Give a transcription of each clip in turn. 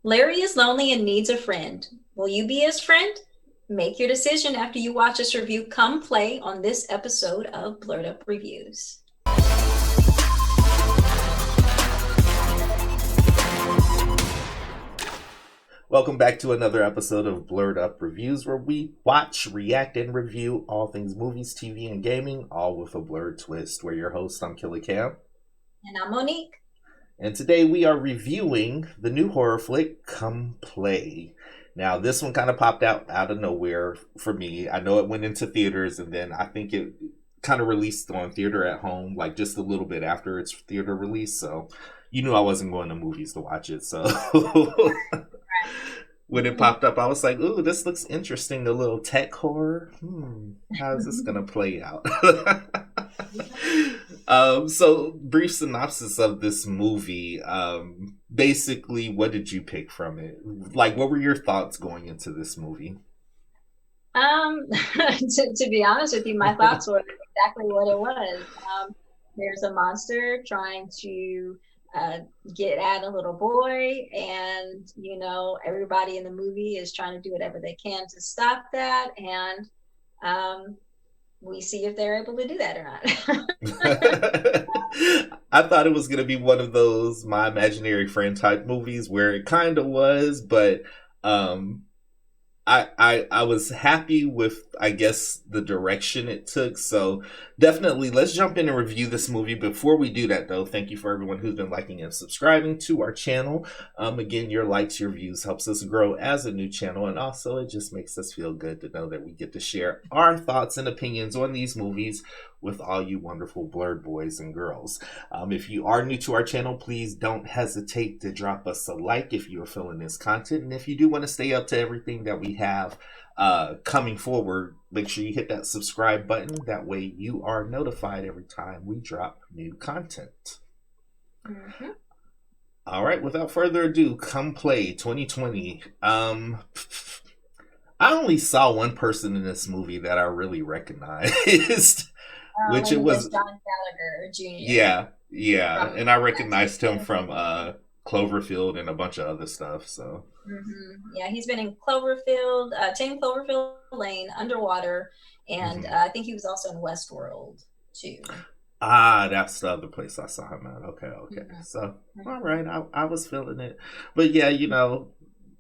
Larry is lonely and needs a friend. Will you be his friend? Make your decision after you watch this review. Come play on this episode of Blerd Up Reviews. Welcome back to another episode of Blerd Up Reviews, where we watch, react, and review all things movies, TV, and gaming, all with a blurred twist. We're your host, I'm Killy Cam. And I'm Monique. And today we are reviewing the new horror flick, Come Play. Now, this one kind of popped out of nowhere for me. I know it went into theaters, and then I think it kind of released on Theater at Home, like just a little bit after its theater release. So you knew I wasn't going to movies to watch it. So when it popped up, I was like, ooh, this looks interesting. A little tech horror. How is this going to play out? So brief synopsis of this movie. Basically, what did you pick from it? Like, what were your thoughts going into this movie? To be honest with you, my thoughts were exactly what it was. There's a monster trying to get at a little boy, and everybody in the movie is trying to do whatever they can to stop that, and we see if they're able to do that or not. I thought it was going to be one of those My Imaginary Friend type movies where it kind of was, but I was happy with, I guess, the direction it took. So definitely, let's jump in and review this movie. Before we do that, though, thank you for everyone who's been liking and subscribing to our channel. Again, your likes, your views helps us grow as a new channel. And also, it just makes us feel good to know that we get to share our thoughts and opinions on these movies with all you wonderful Blerd boys and girls. If you are new to our channel, please don't hesitate to drop us a like if you are feeling this content. And if you do want to stay up to everything that we have coming forward, make sure you hit that subscribe button. That way you are notified every time we drop new content. Mm-hmm. All right, without further ado, Come Play 2020. I only saw one person in this movie that I really recognized. Which it was John Gallagher Jr. Yeah, and I recognized him from Cloverfield and a bunch of other stuff. So yeah, he's been in Cloverfield, 10 Cloverfield Lane, Underwater, and I think he was also in Westworld too. That's the other place I saw him at. Okay. So all right, I was feeling it, but yeah,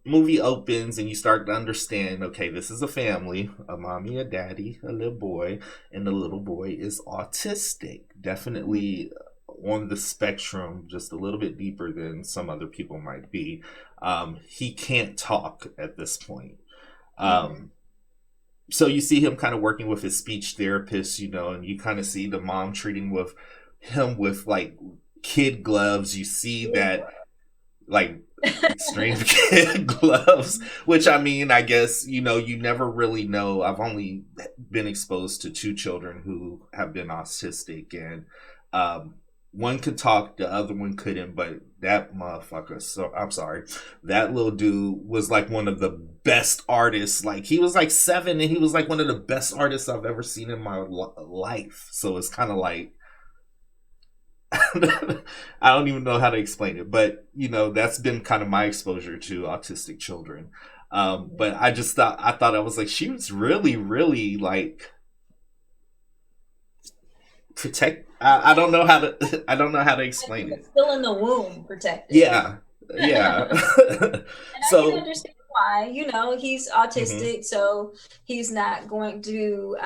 movie opens and you start to understand, okay, this is a family, a mommy, a daddy, a little boy, and the little boy is autistic. Definitely on the spectrum, just a little bit deeper than some other people might be. He can't talk at this point. So you see him kind of working with his speech therapist, and you kind of see the mom treating him with like kid gloves. You see that like extreme kid gloves, which I guess, you never really know. I've only been exposed to two children who have been autistic, and one could talk, the other one couldn't, but that motherfucker, so I'm sorry, that little dude was like one of the best artists. Like, he was like 7 and he was like one of the best artists I've ever seen in my life. So it's kind of like, I don't even know how to explain it, but that's been kind of my exposure to autistic children. But I thought I was like, she was really, really like protect. I don't know how to explain it. Still in the womb, protected. Yeah. And so I can understand why. He's autistic, so he's not going to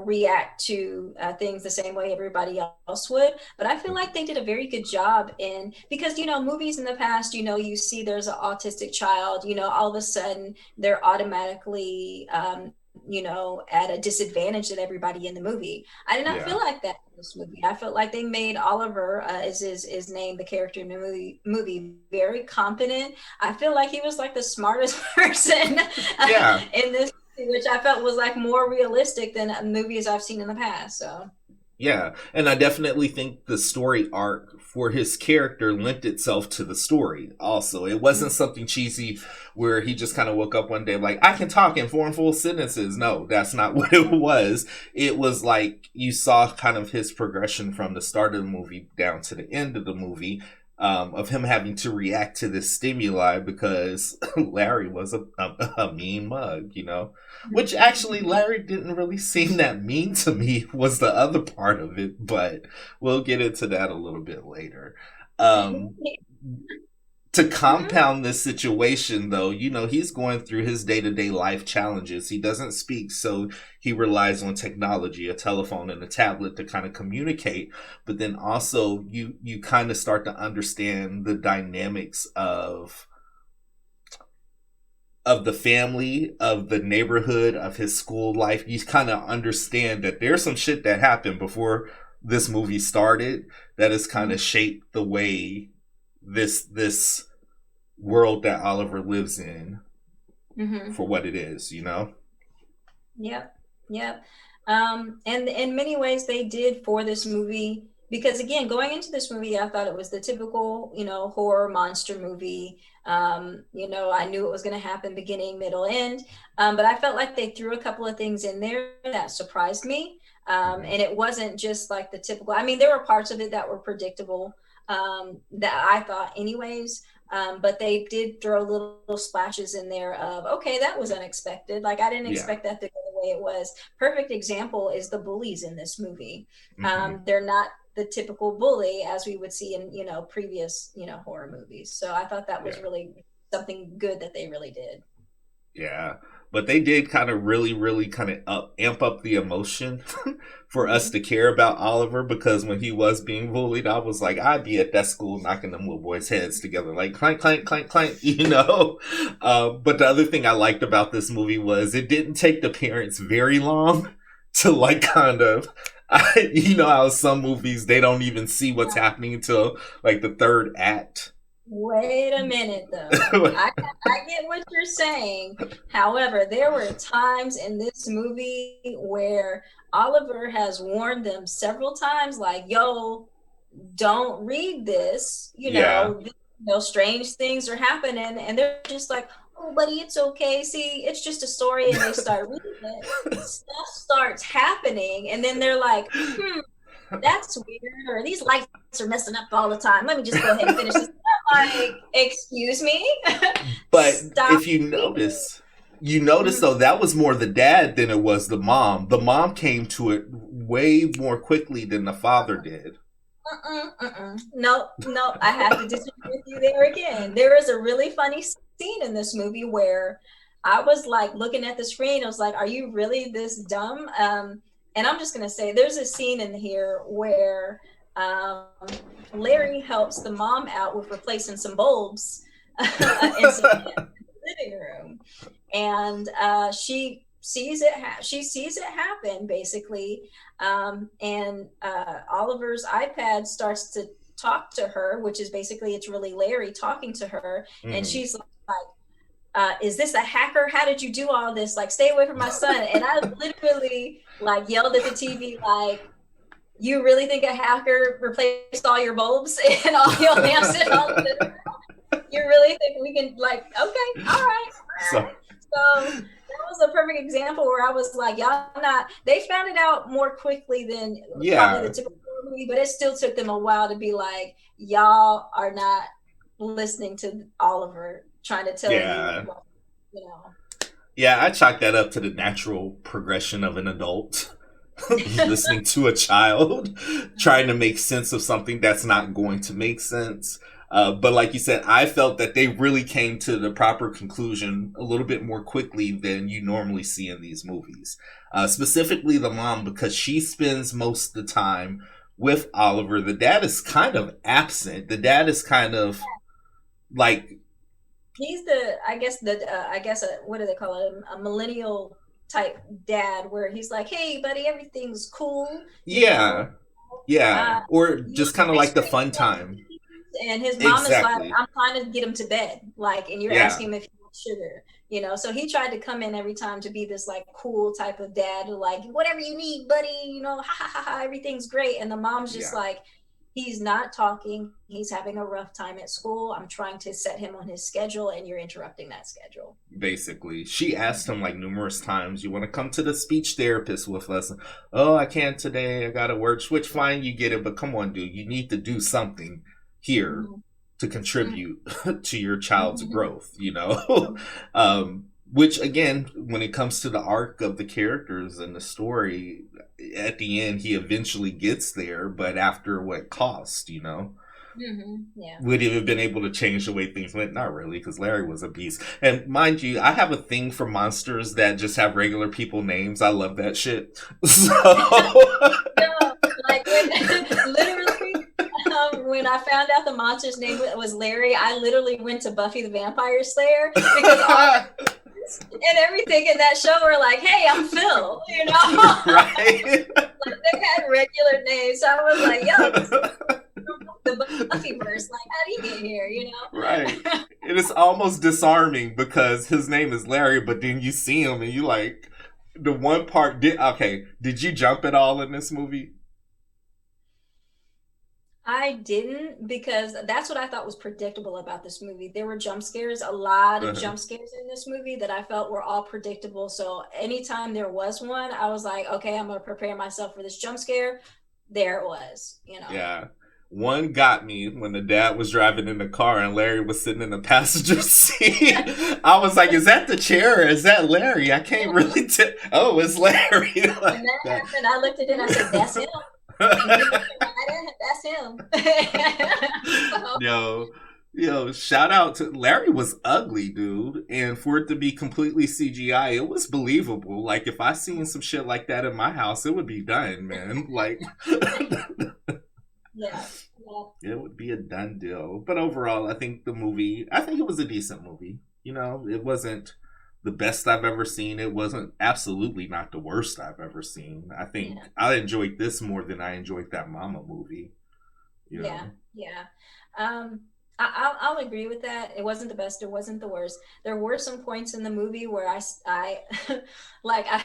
react to things the same way everybody else would. But I feel like they did a very good job because movies in the past, you see there's an autistic child, all of a sudden they're automatically at a disadvantage than everybody in the movie. I did not feel like that in this movie. I felt like they made Oliver, is his name, the character in the movie, very competent. I feel like he was like the smartest person in this movie, which I felt was like more realistic than movies I've seen in the past. So yeah, and I definitely think the story arc for his character lent itself to the story also. It wasn't something cheesy where he just kind of woke up one day like, I can talk and form full sentences. No, that's not what it was. It was like you saw kind of his progression from the start of the movie down to the end of the movie. of him having to react to this stimuli because Larry was a mean mug, you know. Which actually, Larry didn't really seem that mean to me, was the other part of it, but we'll get into that a little bit later. Um, to compound this situation, though, you know, he's going through his day to day life challenges. He doesn't speak, so he relies on technology, a telephone and a tablet to kind of communicate. But then also, you kind of start to understand the dynamics of the family, of the neighborhood, of his school life. You kind of understand that there's some shit that happened before this movie started that has kind of shaped the way this world that Oliver lives in for what it is, you know? Yep. Yep. And in many ways they did for this movie, because again, going into this movie, I thought it was the typical, you know, horror monster movie. You know, I knew it was going to happen beginning, middle, end. But I felt like they threw a couple of things in there that surprised me. And it wasn't just like the typical, I mean, there were parts of it that were predictable, that I thought anyways. But they did throw little splashes in there of, okay, that was unexpected. Like, I didn't expect that to go the way it was. Perfect example is the bullies in this movie. They're not the typical bully as we would see in, you know, previous, you know, horror movies. So I thought that was really something good that they really did. Yeah. But they did kind of really kind of amp up the emotion for us to care about Oliver, because when he was being bullied, I was like, I'd be at that school knocking them little boys' heads together, like clank, clank, clank, clank, you know? But the other thing I liked about this movie was it didn't take the parents very long to like kind of, you know how some movies, they don't even see what's happening until like the third act. Wait a minute, though. I get what you're saying. However, there were times in this movie where Oliver has warned them several times, like, yo, don't read this. Yeah. You know, strange things are happening. And they're just like, oh, buddy, it's okay. See, it's just a story. And they start reading it. Stuff starts happening. And then they're like, that's weird, or these lights are messing up all the time. Let me just go ahead and finish this. Like, excuse me. But if you notice though, that was more the dad than it was the mom. The mom came to it way more quickly than the father did. No, I have to disagree with you there again. There is a really funny scene in this movie where I was like looking at the screen. I was like, are you really this dumb? And I'm just going to say there's a scene in here where Larry helps the mom out with replacing some bulbs in the living room. And she sees it happen, basically. And Oliver's iPad starts to talk to her, which is basically, it's really Larry talking to her. And she's like, is this a hacker? How did you do all this? Like, stay away from my son. And I literally like yelled at the TV, like, you really think a hacker replaced all your bulbs and all your lamps and all of it? You really think we can, like, okay, all right. So that was a perfect example where I was like, y'all not, they found it out more quickly than probably the typical movie, but it still took them a while to be like, y'all are not listening to Oliver trying to tell you know. Yeah, I chalk that up to the natural progression of an adult listening to a child trying to make sense of something that's not going to make sense. But like you said, I felt that they really came to the proper conclusion a little bit more quickly than you normally see in these movies. Specifically the mom, because she spends most of the time with Oliver. The dad is kind of absent. The dad is kind of like, he's the, I guess what do they call it? A millennial type dad, where he's like, hey buddy, everything's cool. Yeah. Or just kind of like the fun time. And his mom is like, I'm trying to get him to bed. Like, and you're asking him if he wants sugar. You know, so he tried to come in every time to be this like cool type of dad, like, whatever you need, buddy, you know, ha ha ha, ha, everything's great. And the mom's just like, he's not talking. He's having a rough time at school. I'm trying to set him on his schedule, and you're interrupting that schedule. Basically, she asked him like numerous times, you want to come to the speech therapist with us? Oh, I can't today. I got to work. Which, fine, you get it. But come on, dude, you need to do something here to Mhm. contribute to your child's growth, you know? Which, again, when it comes to the arc of the characters and the story, at the end, he eventually gets there, but after what cost, you know? Yeah. Would he have been Yeah. able to change the way things went? Not really, because Larry was a beast. And mind you, I have a thing for monsters that just have regular people names. I love that shit. So. No, like when literally when I found out the monster's name was Larry, I literally went to Buffy the Vampire Slayer because all and everything in that show were like, "Hey, I'm Phil," you know. Right? Like they had regular names, so I was like, "Yo, this is the Buffyverse. Like, how did he get here?" You Right. know. It is almost disarming because his name is Larry, but then you see him and you like the one part did you jump at all in this movie? I didn't because that's what I thought was predictable about this movie. There were jump scares, a lot of Uh-huh. jump scares in this movie that I felt were all predictable. So anytime there was one, I was like, okay, I'm gonna prepare myself for this jump scare. There it was, you know. Yeah. One got me when the dad was driving in the car and Larry was sitting in the passenger seat. I was like, is that the chair or is that Larry? I can't really tell. Oh, it's Larry. When Like that that. happened, I looked at it and I said, that's him. And he looked right at it, that's him. So, yo, yo, shout out to Larry was ugly, dude. And for it to be completely CGI, it was believable. Like if I seen some shit like that in my house, it would be done, man. Like yeah. Yeah. it would be a done deal. But overall, I think it was a decent movie. You know, it wasn't the best I've ever seen. It wasn't absolutely not the worst I've ever seen. I think Yeah. I enjoyed this more than I enjoyed that Mama movie. You Yeah, know. yeah. Um, I'll agree with that. It wasn't the best. It wasn't the worst. There were some points in the movie where like I,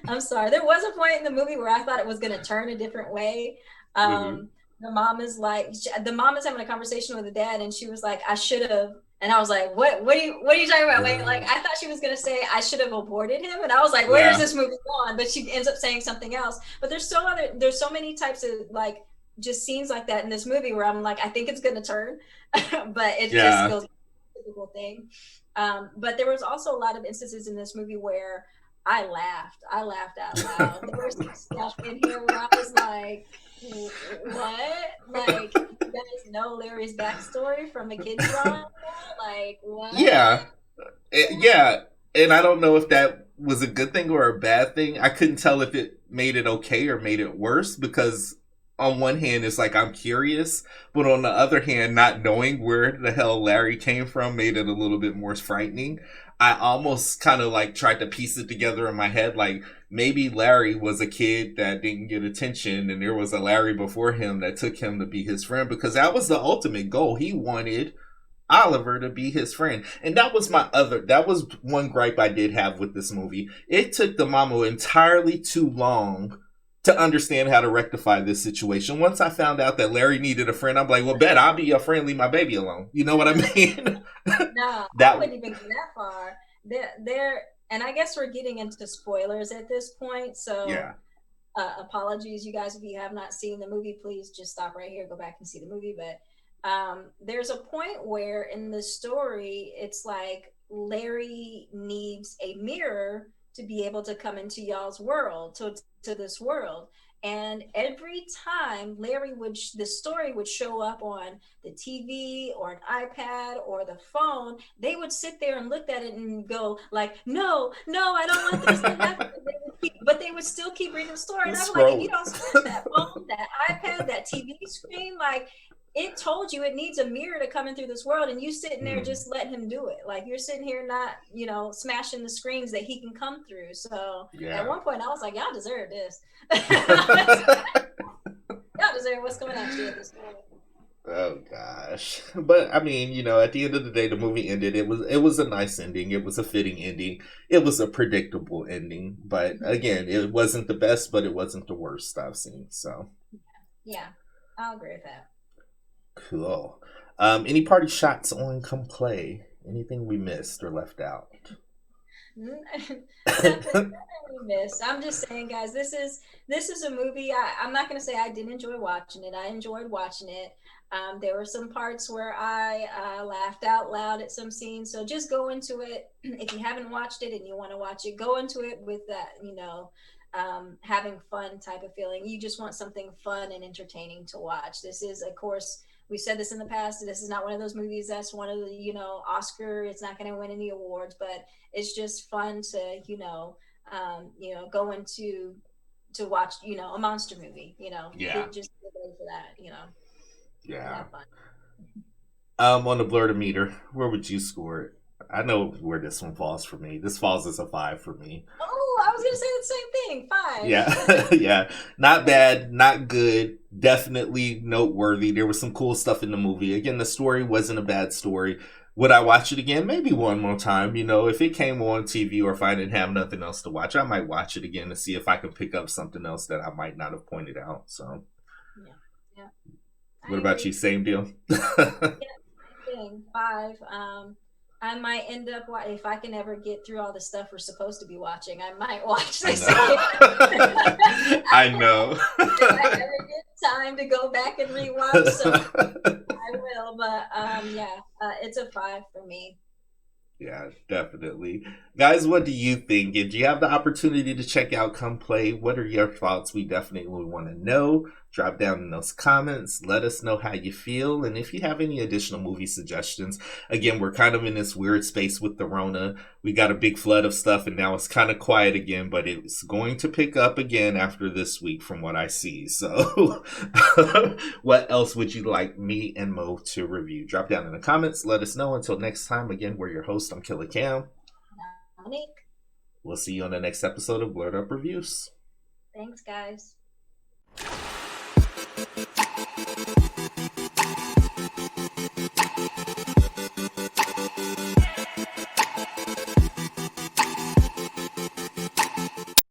I'm sorry. There was a point in the movie where I thought it was going to turn a different way. Mm-hmm. The mom is like, the mom is having a conversation with the dad, and she was like, "I should have." And I was like, what are you talking about? Wait, like, I thought she was going to say, I should have aborted him. And I was like, where is Yeah. this movie going? But she ends up saying something else. But there's so many types of like, just scenes like that in this movie where I'm like, I think it's going to turn, but it just Yeah. goes typical thing. But there was also a lot of instances in this movie where I laughed. I laughed out loud. There was some stuff in here where I was like, what? Like, you guys know Larry's backstory from a kid's drawing? Like, what? Yeah. Yeah. And I don't know if that was a good thing or a bad thing. I couldn't tell if it made it okay or made it worse because on one hand it's like I'm curious, but on the other hand, not knowing where the hell Larry came from made it a little bit more frightening. I almost kind of like tried to piece it together in my head like maybe Larry was a kid that didn't get attention and there was a Larry before him that took him to be his friend because that was the ultimate goal. He wanted Oliver to be his friend. And that was one gripe I did have with this movie. It took the mama entirely too long to understand how to rectify this situation. Once I found out that Larry needed a friend, I'm like, well, bet I'll be your friend, leave my baby alone. You know what I mean? No, I that, wouldn't even go that far. And I guess we're getting into spoilers at this point. So yeah. apologies, you guys, if you have not seen the movie, please just stop right here, go back and see the movie. But there's a point where in the story, it's like Larry needs a mirror to be able to come into y'all's world, to this world. And every time the story would show up on the TV or an iPad or the phone, they would sit there and look at it and go like, no, no, I don't want this to happen. But they would still keep reading the story. And I'm like, if you Scroll. don't smash that phone, that iPad, that TV screen, like it told you it needs a mirror to come in through this world, and you sitting there Hmm. just letting him do it. Like you're sitting here not, smashing the screens that he can come through. So at Yeah. one point, I was like, y'all deserve this. Y'all deserve what's coming at you at this point. Oh gosh. But I mean, at the end of the day the movie ended. It was a nice ending. It was a fitting ending. It was a predictable ending. But again, it wasn't the best, but it wasn't the worst I've seen. So Yeah, I'll agree with that. cool. Any party shots on come play? Anything we missed or left out? Nothing, nothing we missed. I'm just saying, guys, this is a movie. I'm not gonna say I didn't enjoy watching it. I enjoyed watching it. There were some parts where I laughed out loud at some scenes. So just go into it. If you haven't watched it and you want to watch it, go into it with that, having fun type of feeling. You just want something fun and entertaining to watch. This is, of course, we said this in the past. This is not one of those movies that's one of the, Oscar. It's not going to win any awards, but it's just fun to, go into to watch, a monster movie. Yeah. Just ready for that. Yeah. Fun. On the Blerd meter, where would you score it? I know where this one falls for me. This falls as a 5 for me. Oh, I was gonna say the same thing. 5. Yeah, yeah. Not bad, not good. Definitely noteworthy. There was some cool stuff in the movie. Again, the story wasn't a bad story. Would I watch it again? Maybe one more time. If it came on TV or if I didn't have nothing else to watch, I might watch it again to see if I can pick up something else that I might not have pointed out. So, yeah. What about you? Same deal. Yeah, same thing. 5. I might end up, if I can ever get through all the stuff we're supposed to be watching, I might watch this. I know. If I ever get time to go back and rewatch, so I will. But it's a 5 for me. Yeah, definitely. Guys, what do you think? If you have the opportunity to check out Come Play, what are your thoughts? We definitely want to know. Drop down in those comments. Let us know how you feel. And if you have any additional movie suggestions, again, we're kind of in this weird space with the Rona. We got a big flood of stuff and now it's kind of quiet again, but it's going to pick up again after this week from what I see. So what else would you like me and Mo to review? Drop down in the comments. Let us know. Until next time, again, we're your host. I'm Killer Cam. Monique. We'll see you on the next episode of Blerd Up Reviews. Thanks, guys.